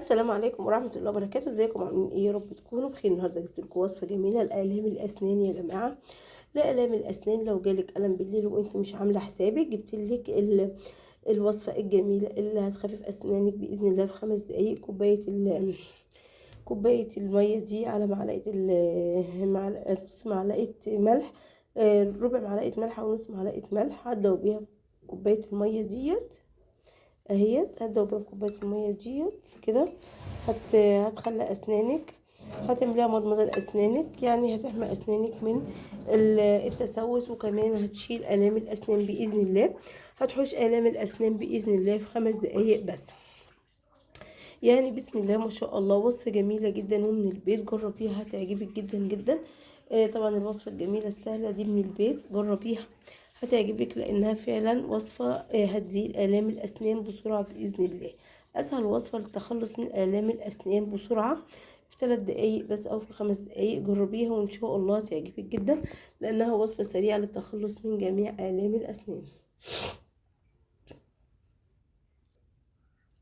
السلام عليكم ورحمة الله وبركاته. ازيكم عاملين ايه؟ يا رب تكونوا بخير. النهارده جبت لكم وصفة جميلة لآلام الأسنان يا جماعة. لآلام الأسنان، لو جالك ألم بالليل وانت مش عاملة حسابك، جبت لك الوصفة الجميلة اللي هتخفف أسنانك بإذن الله في 5 دقايق. كوباية المية دي على نص معلقة ملح، ربع معلقة ملح أو نص معلقة ملح. هتدوبيها في كوباية المية ديت اهيت. هتدوبيها في كوباية المية ديت كده. هتخلي اسنانك، هتمليها مضمضة لاسنانك، يعني هتحمي اسنانك من التسوس، وكمان هتشيل الام الاسنان باذن الله. هتحوش الام الاسنان باذن الله في 5 دقايق بس. يعني بسم الله ما شاء الله، وصفة جميلة جدا ومن البيت. جربيها هتعجبك جدا جدا. طبعا الوصفة الجميلة السهلة دي من البيت، جربيها هتعجبك، لانها فعلا وصفة هتزيل الام الاسنان بسرعة باذن الله. اسهل وصفة للتخلص من الام الاسنان بسرعة في 3 دقايق بس او في 5 دقايق. جربيها وان شاء الله تعجبك جدا، لانها وصفة سريعة للتخلص من جميع الام الاسنان.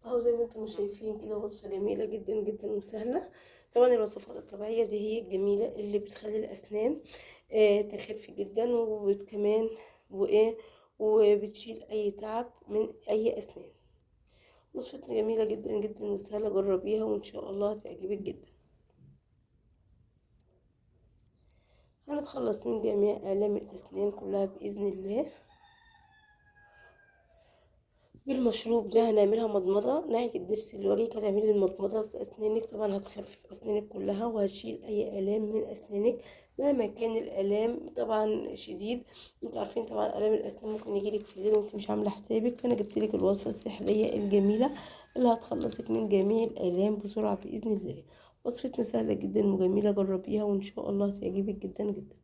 اهو زي ما انتم شايفين كده، وصفة جميلة جدا جدا وسهلة. طبعا الوصفات الطبيعية دي هي الجميلة اللي بتخلي الأسنان تخف جدا، وكمان وإيه وبتشيل أي تعب من أي أسنان. وصفة جميلة جدا جدا وسهلة، جربيها وإن شاء الله هتعجبك جدا. هنتخلص من جميع آلام الأسنان كلها بإذن الله بالمشروب ده. هنعملها مضمضة ناحية الضرس الوجهك، هتعملي المضمضة في أسنانك. طبعا هتخفف أسنانك كلها وهتشيل أي آلام من أسنانك مهما كان الآلام طبعا شديد. انتوا عارفين طبعا آلام الأسنان ممكن يجيلك في الليل وانت مش عاملة حسابك، فأنا جبتلك الوصفة السحرية الجميلة اللي هتخلصك من جميع الآلام بسرعة بإذن الله. وصفتنا سهلة جدا وجميلة، جربيها وإن شاء الله تعجبك جدا جدا.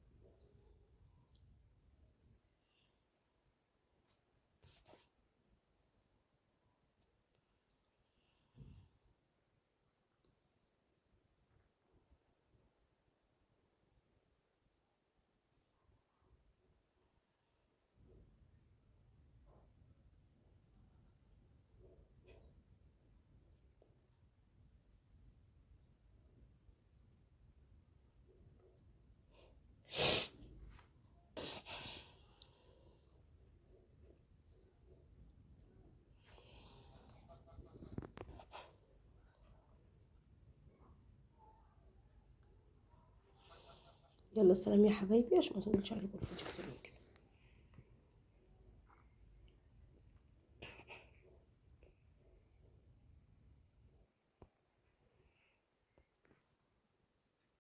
يلا سلام يا حبايبي، عشان ما اطولش عليكم الفيديو.